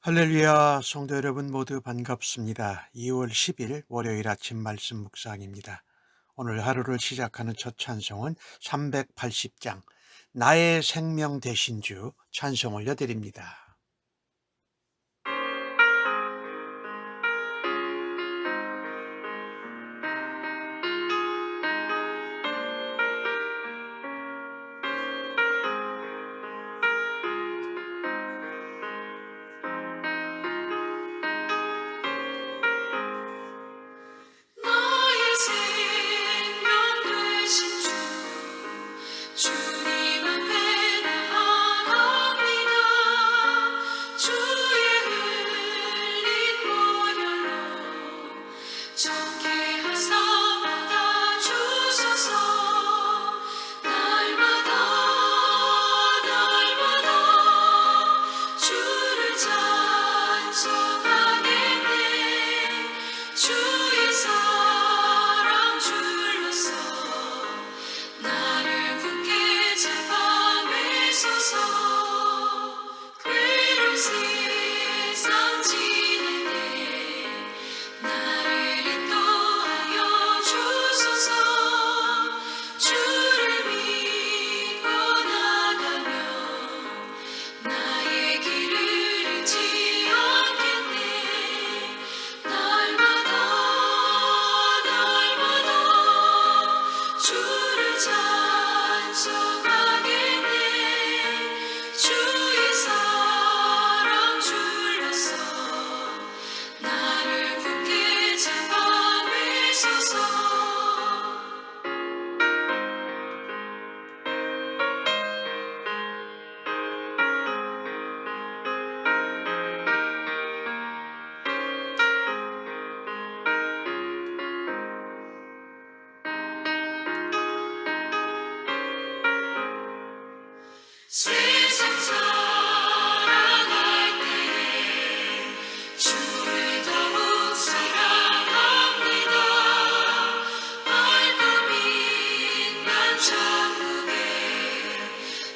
할렐루야, 성도 여러분 모두 반갑습니다. 2월 10일 월요일 아침 말씀 묵상입니다. 오늘 하루를 시작하는 첫 찬송은 380장 나의 생명 되신 주 찬송 올려드립니다. 나의 생명 되신 주님 앞에 나아갑니다. 주의 흘린 보혈로 정케하사 받아주소서. 날마다 주를 찬송하겠네. 주의 사랑 줄로서 나를 굳게 잡아 매소서. 괴로운 세상 지낼 때 나를 인도하여 주소서. 주를 믿고 나가면 나의 길을 잃지 않겠네. 날마다 주를 찬송하겠네. 주의 사랑 줄로서 나를 굳게 잡아 매소서. 세상 살아갈 때에 주를 더욱 사랑합니다. 밝고 빛난 천국에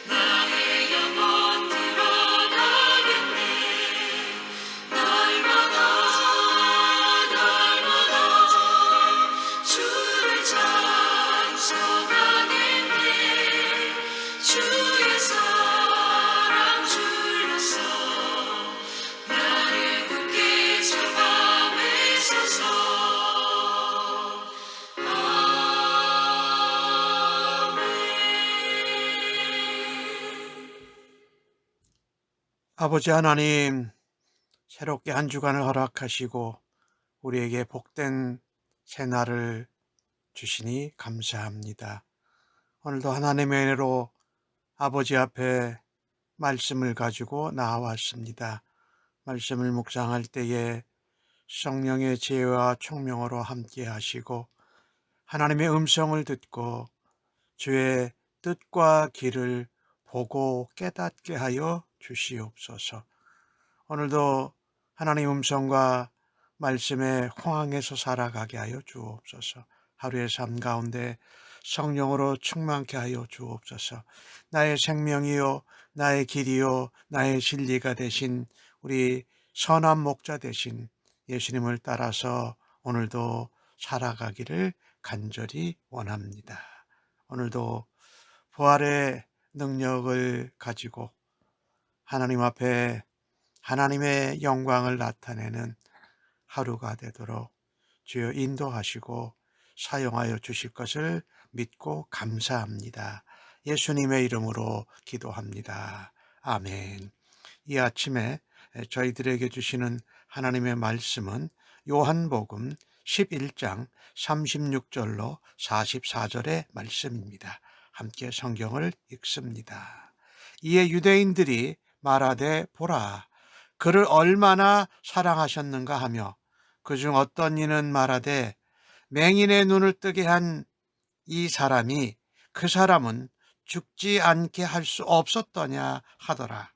나의 영혼 들어가겠네. 날마다 주를 찬송하겠네. 주의 사랑 줄로서 나를 굳게 잡아 매소서. 아멘. 아버지 하나님, 새롭게 한 주간을 허락하시고 우리에게 복된 새날을 주시니 감사합니다. 오늘도 하나님의 은혜로 아버지 앞에 말씀을 가지고 나왔습니다. 말씀을 묵상할 때에 성령의 지혜와 총명으로 함께 하시고 하나님의 음성을 듣고 주의 뜻과 길을 보고 깨닫게 하여 주시옵소서. 오늘도 하나님 음성과 말씀에 호항해서 살아가게 하여 주옵소서. 하루의 삶 가운데 성령으로 충만케 하여 주옵소서. 나의 생명이요 나의 길이요 나의 진리가 되신 우리 선한 목자 되신 예수님을 따라서 오늘도 살아가기를 간절히 원합니다. 오늘도 부활의 능력을 가지고 하나님 앞에 하나님의 영광을 나타내는 하루가 되도록 주여 인도하시고 사용하여 주실 것을 믿고 감사합니다. 예수님의 이름으로 기도합니다. 아멘. 이 아침에 저희들에게 주시는 하나님의 말씀은 요한복음 11장 36절로 44절의 말씀입니다. 함께 성경을 읽습니다. 이에 유대인들이 말하되 보라 그를 얼마나 사랑하셨는가 하며 그중 어떤 이는 말하되 맹인의 눈을 뜨게 한 이 사람이 그 사람은 죽지 않게 할 수 없었더냐 하더라.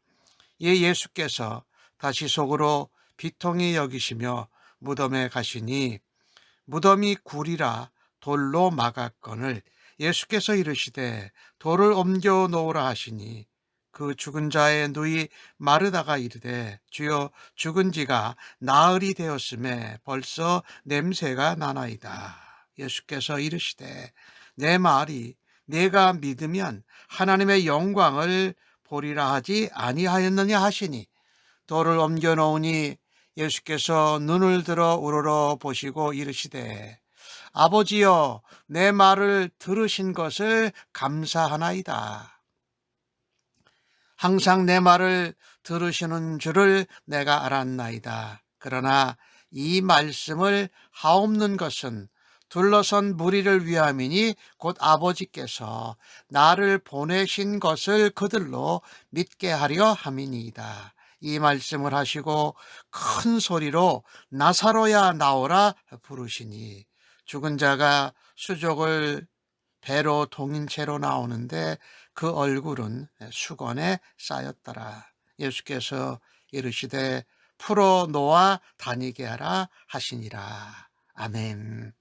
이에 예수께서 다시 속으로 비통히 여기시며 무덤에 가시니 무덤이 굴이라 돌로 막았거늘 예수께서 이르시되 돌을 옮겨 놓으라 하시니 그 죽은 자의 누이 마르다가 이르되 주여 죽은 지가 나흘이 되었음에 벌써 냄새가 나나이다. 예수께서 이르시되 내 말이 내가 믿으면 하나님의 영광을 보리라 하지 아니하였느냐 하시니 돌을 옮겨 놓으니 예수께서 눈을 들어 우러러 보시고 이르시되 아버지여 내 말을 들으신 것을 감사하나이다. 항상 내 말을 들으시는 줄을 내가 알았나이다. 그러나 이 말씀을 하옵는 것은 둘러선 무리를 위함이니 곧 아버지께서 나를 보내신 것을 그들로 믿게 하려 함이니이다. 이 말씀을 하시고 큰 소리로 나사로야 나오라 부르시니 죽은 자가 수족을 배로 동인 채로 나오는데 그 얼굴은 수건에 쌓였더라. 예수께서 이르시되 풀어 놓아 다니게 하라 하시니라. 아멘.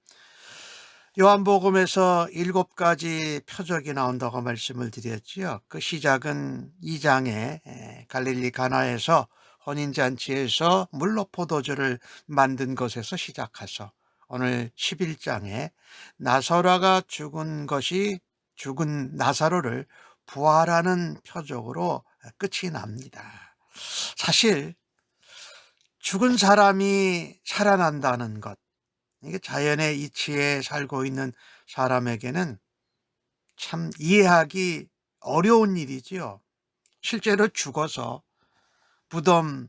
요한복음에서 7가지 표적이 나온다고 말씀을 드렸지요. 그 시작은 2장에 갈릴리 가나에서 혼인잔치에서 물로 포도주를 만든 것에서 시작해서 오늘 11장에 나사로가 죽은 나사로를 부활하는 표적으로 끝이 납니다. 사실 죽은 사람이 살아난다는 것, 이게 자연의 이치에 살고 있는 사람에게는 참 이해하기 어려운 일이지요. 실제로 죽어서 무덤에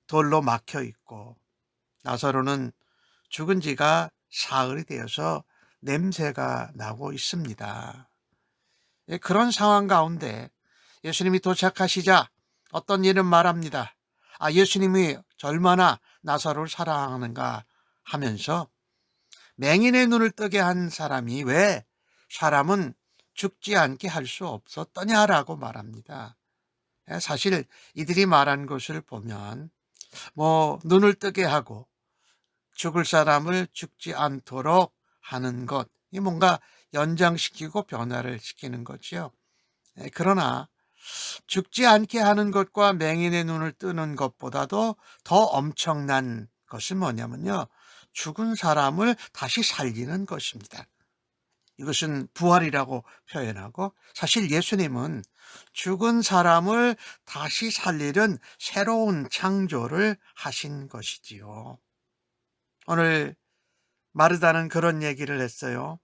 돌로 막혀 있고 나사로는 죽은 지가 사흘이 되어서 냄새가 나고 있습니다. 그런 상황 가운데 예수님이 도착하시자 어떤 일은 말합니다. 예수님이 얼마나 나사로를 사랑하는가 하면서 맹인의 눈을 뜨게 한 사람이 왜 사람은 죽지 않게 할 수 없었더냐라고 말합니다. 사실 이들이 말한 것을 보면 눈을 뜨게 하고 죽을 사람을 죽지 않도록 하는 것, 이 뭔가 연장시키고 변화를 시키는 거지요. 그러나 죽지 않게 하는 것과 맹인의 눈을 뜨는 것보다도 더 엄청난 것은 뭐냐면요, 죽은 사람을 다시 살리는 것입니다. 이것은 부활이라고 표현하고, 사실 예수님은 죽은 사람을 다시 살리는 새로운 창조를 하신 것이지요. 오늘 마르다는 그런 얘기를 했어요.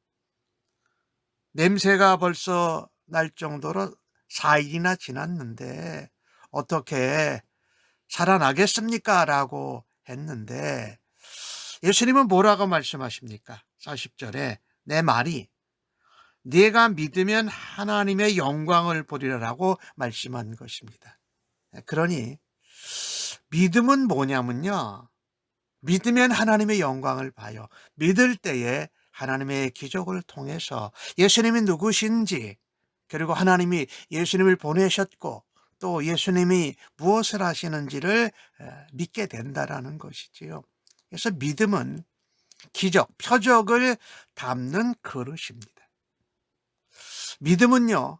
냄새가 벌써 날 정도로 4일이나 지났는데 어떻게 살아나겠습니까? 라고 했는데 예수님은 뭐라고 말씀하십니까? 40절에 내 말이 네가 믿으면 하나님의 영광을 보리라라고 말씀한 것입니다. 그러니 믿음은 뭐냐면요, 믿으면 하나님의 영광을 봐요. 믿을 때에 하나님의 기적을 통해서 예수님이 누구신지, 그리고 하나님이 예수님을 보내셨고 또 예수님이 무엇을 하시는지를 믿게 된다라는 것이지요. 그래서 믿음은 기적, 표적을 담는 그릇입니다. 믿음은요,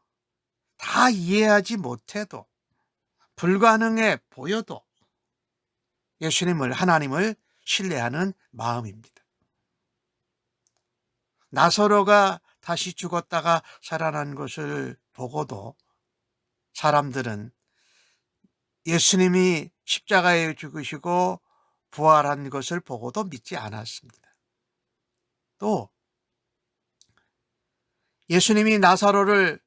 다 이해하지 못해도, 불가능해 보여도 예수님을, 하나님을 신뢰하는 마음입니다. 나사로가 다시 죽었다가 살아난 것을 보고도 사람들은 예수님이 십자가에 죽으시고 부활한 것을 보고도 믿지 않았습니다. 또 예수님이 나사로를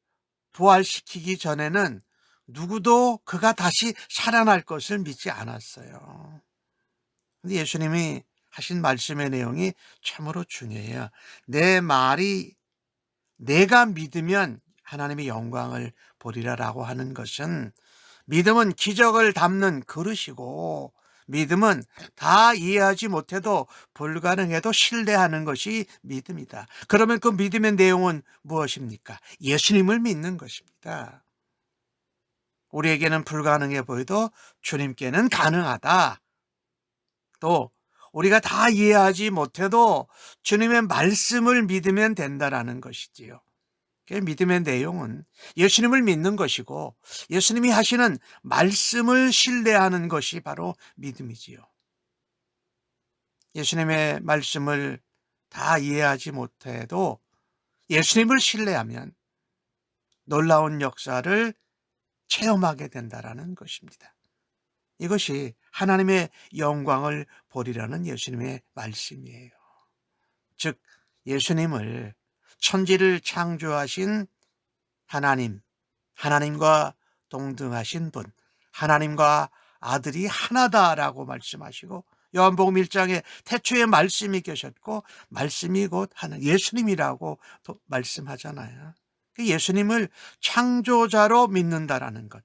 부활시키기 전에는 누구도 그가 다시 살아날 것을 믿지 않았어요. 근데 예수님이 하신 말씀의 내용이 참으로 중요해요. 내 말이 내가 믿으면 하나님의 영광을 보리라라고 하는 것은, 믿음은 기적을 담는 그릇이고 믿음은 다 이해하지 못해도 불가능해도 신뢰하는 것이 믿음이다. 그러면 그 믿음의 내용은 무엇입니까? 예수님을 믿는 것입니다. 우리에게는 불가능해 보여도 주님께는 가능하다. 또 우리가 다 이해하지 못해도 주님의 말씀을 믿으면 된다라는 것이지요. 그 믿음의 내용은 예수님을 믿는 것이고 예수님이 하시는 말씀을 신뢰하는 것이 바로 믿음이지요. 예수님의 말씀을 다 이해하지 못해도 예수님을 신뢰하면 놀라운 역사를 체험하게 된다라는 것입니다. 이것이 하나님의 영광을 보리라는 예수님의 말씀이에요. 즉 예수님을 천지를 창조하신 하나님, 하나님과 동등하신 분, 하나님과 아들이 하나다라고 말씀하시고 요한복음 1장에 태초에 말씀이 계셨고 말씀이 곧 하나님, 예수님이라고 말씀하잖아요. 예수님을 창조자로 믿는다라는 것,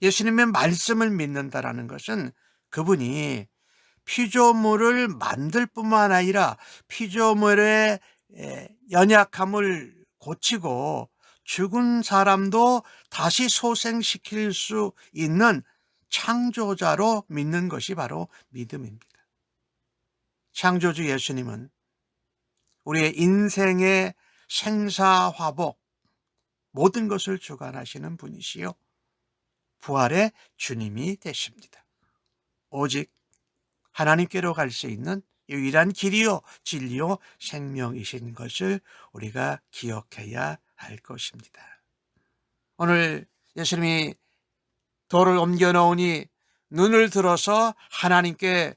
예수님의 말씀을 믿는다라는 것은 그분이 피조물을 만들 뿐만 아니라 피조물의 연약함을 고치고 죽은 사람도 다시 소생시킬 수 있는 창조자로 믿는 것이 바로 믿음입니다. 창조주 예수님은 우리의 인생의 생사화복 모든 것을 주관하시는 분이시요 부활의 주님이 되십니다. 오직 하나님께로 갈 수 있는 유일한 길이요 진리요 생명이신 것을 우리가 기억해야 할 것입니다. 오늘 예수님이 돌을 옮겨 놓으니 눈을 들어서 하나님께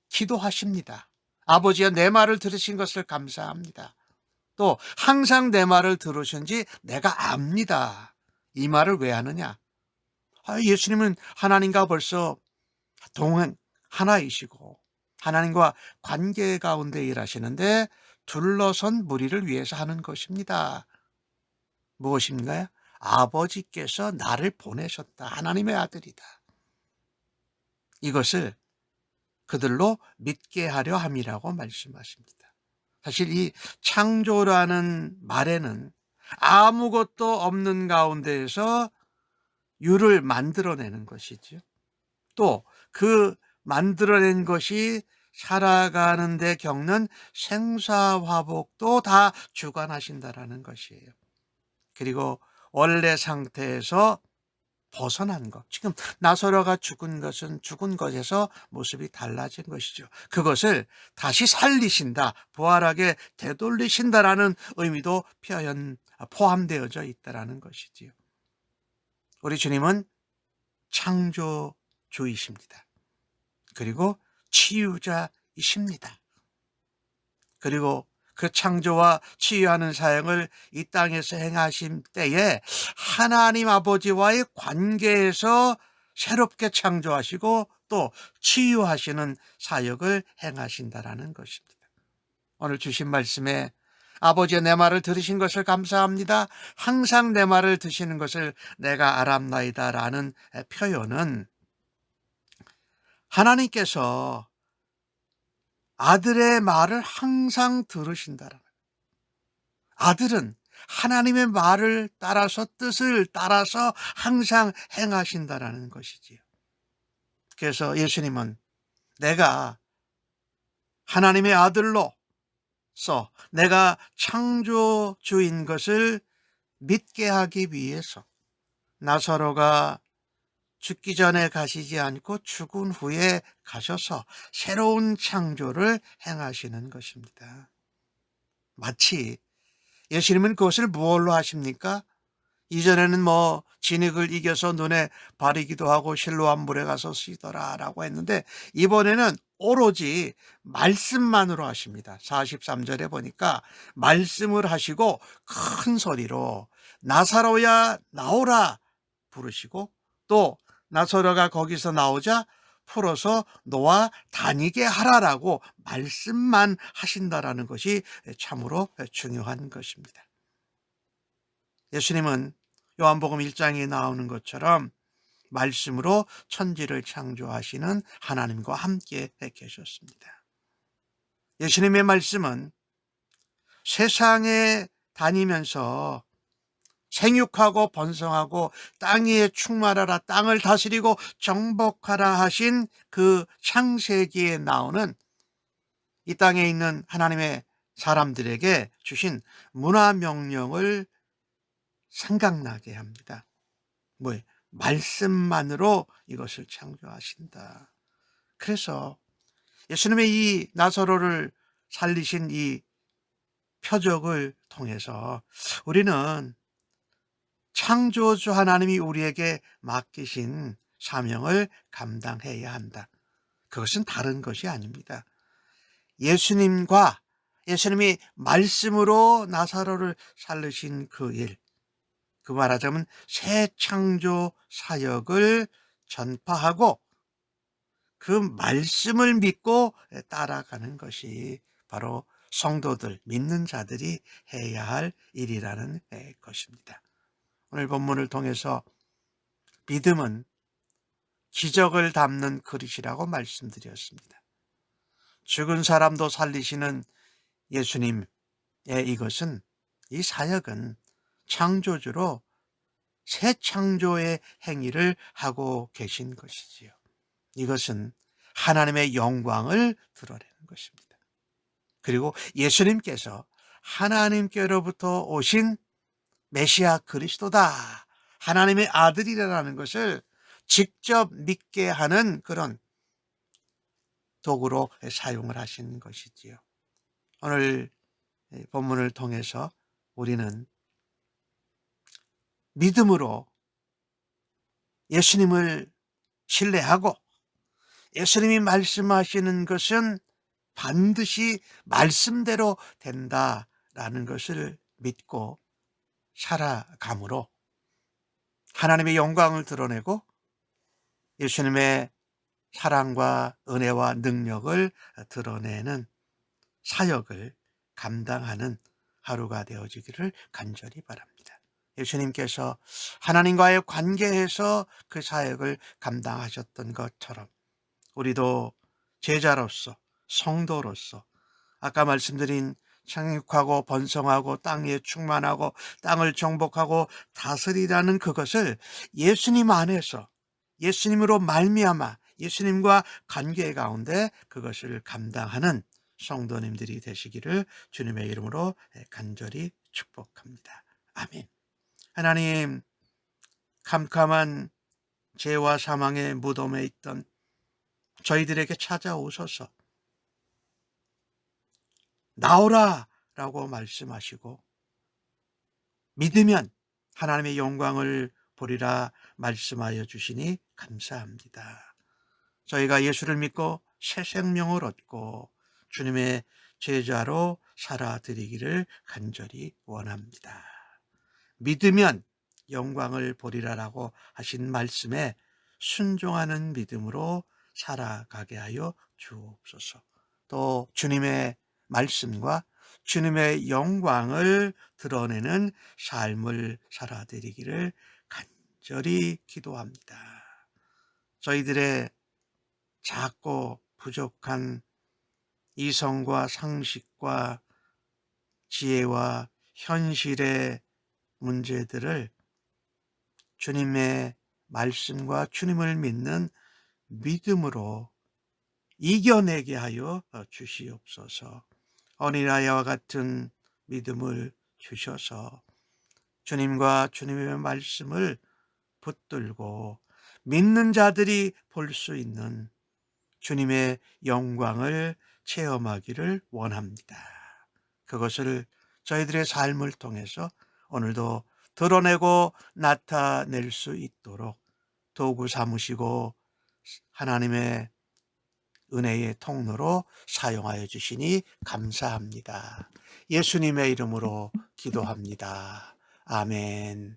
기도하십니다. 아버지여 내 말을 들으신 것을 감사합니다. 또 항상 내 말을 들으신지 내가 압니다. 이 말을 왜 하느냐? 예수님은 하나님과 벌써 동행 하나이시고 하나님과 관계 가운데 일하시는데 둘러선 무리를 위해서 하는 것입니다. 무엇인가요? 아버지께서 나를 보내셨다. 하나님의 아들이다. 이것을 그들로 믿게 하려 함이라고 말씀하십니다. 사실 이 창조라는 말에는 아무것도 없는 가운데에서 유를 만들어내는 것이죠. 또 그 만들어낸 것이 살아가는 데 겪는 생사화복도 다 주관하신다라는 것이에요. 그리고 원래 상태에서 벗어난 것. 지금 나사로가 죽은 것은 죽은 것에서 모습이 달라진 것이죠. 그것을 다시 살리신다, 부활하게 되돌리신다라는 의미도 포함되어져 있다라는 것이지요. 우리 주님은 창조주이십니다. 그리고 치유자이십니다. 그리고 그 창조와 치유하는 사역을 이 땅에서 행하신 때에 하나님 아버지와의 관계에서 새롭게 창조하시고 또 치유하시는 사역을 행하신다라는 것입니다. 오늘 주신 말씀에 아버지의 내 말을 들으신 것을 감사합니다. 항상 내 말을 드시는 것을 내가 알았나이다라는 표현은 하나님께서 아들의 말을 항상 들으신다라는 거예요. 아들은 하나님의 말을 따라서 뜻을 따라서 항상 행하신다라는 것이지요. 그래서 예수님은 내가 하나님의 아들로서 내가 창조주인 것을 믿게 하기 위해서 나사로가 죽기 전에 가시지 않고 죽은 후에 가셔서 새로운 창조를 행하시는 것입니다. 마치 예수님은 그것을 무엇로 하십니까? 이전에는 진흙을 이겨서 눈에 바르기도 하고 실로암 물에 가서 씻더라라고 했는데 이번에는 오로지 말씀만으로 하십니다. 43절에 보니까 말씀을 하시고 큰 소리로 나사로야 나오라 부르시고 또 나사로가 거기서 나오자 풀어서 놓아 다니게 하라라고 말씀만 하신다라는 것이 참으로 중요한 것입니다. 예수님은 요한복음 1장에 나오는 것처럼 말씀으로 천지를 창조하시는 하나님과 함께 계셨습니다. 예수님의 말씀은 세상에 다니면서 생육하고 번성하고 땅 위에 충만하라, 땅을 다스리고 정복하라 하신 그 창세기에 나오는 이 땅에 있는 하나님의 사람들에게 주신 문화 명령을 생각나게 합니다. 뭐 말씀만으로 이것을 창조하신다. 그래서 예수님의 이 나사로를 살리신 이 표적을 통해서 우리는 창조주 하나님이 우리에게 맡기신 사명을 감당해야 한다. 그것은 다른 것이 아닙니다. 예수님이 말씀으로 나사로를 살리신 그 일, 그 말하자면 새 창조 사역을 전파하고 그 말씀을 믿고 따라가는 것이 바로 성도들, 믿는 자들이 해야 할 일이라는 것입니다. 오늘 본문을 통해서 믿음은 기적을 담는 그릇이라고 말씀드렸습니다. 죽은 사람도 살리시는 예수님의 이것은, 이 사역은 창조주로 새 창조의 행위를 하고 계신 것이지요. 이것은 하나님의 영광을 드러내는 것입니다. 그리고 예수님께서 하나님께로부터 오신 메시아 그리스도다, 하나님의 아들이라는 것을 직접 믿게 하는 그런 도구로 사용을 하신 것이지요. 오늘 본문을 통해서 우리는 믿음으로 예수님을 신뢰하고 예수님이 말씀하시는 것은 반드시 말씀대로 된다라는 것을 믿고 살아감으로 하나님의 영광을 드러내고 예수님의 사랑과 은혜와 능력을 드러내는 사역을 감당하는 하루가 되어지기를 간절히 바랍니다. 예수님께서 하나님과의 관계에서 그 사역을 감당하셨던 것처럼 우리도 제자로서, 성도로서 아까 말씀드린 창육하고 번성하고 땅에 충만하고 땅을 정복하고 다스리라는 그것을 예수님 안에서, 예수님으로 말미암아 예수님과 관계 가운데 그것을 감당하는 성도님들이 되시기를 주님의 이름으로 간절히 축복합니다. 아멘. 하나님, 캄캄한 죄와 사망의 무덤에 있던 저희들에게 찾아오셔서 나오라 라고 말씀하시고 믿으면 하나님의 영광을 보리라 말씀하여 주시니 감사합니다. 저희가 예수를 믿고 새 생명을 얻고 주님의 제자로 살아드리기를 간절히 원합니다. 믿으면 영광을 보리라라고 하신 말씀에 순종하는 믿음으로 살아가게 하여 주옵소서. 또 주님의 말씀과 주님의 영광을 드러내는 삶을 살아드리기를 간절히 기도합니다. 저희들의 작고 부족한 이성과 상식과 지혜와 현실의 문제들을 주님의 말씀과 주님을 믿는 믿음으로 이겨내게 하여 주시옵소서. 어린아이와 같은 믿음을 주셔서 주님과 주님의 말씀을 붙들고 믿는 자들이 볼 수 있는 주님의 영광을 체험하기를 원합니다. 그것을 저희들의 삶을 통해서 오늘도 드러내고 나타낼 수 있도록 도구 삼으시고 하나님의 은혜의 통로로 사용하여 주시니 감사합니다. 예수님의 이름으로 기도합니다. 아멘.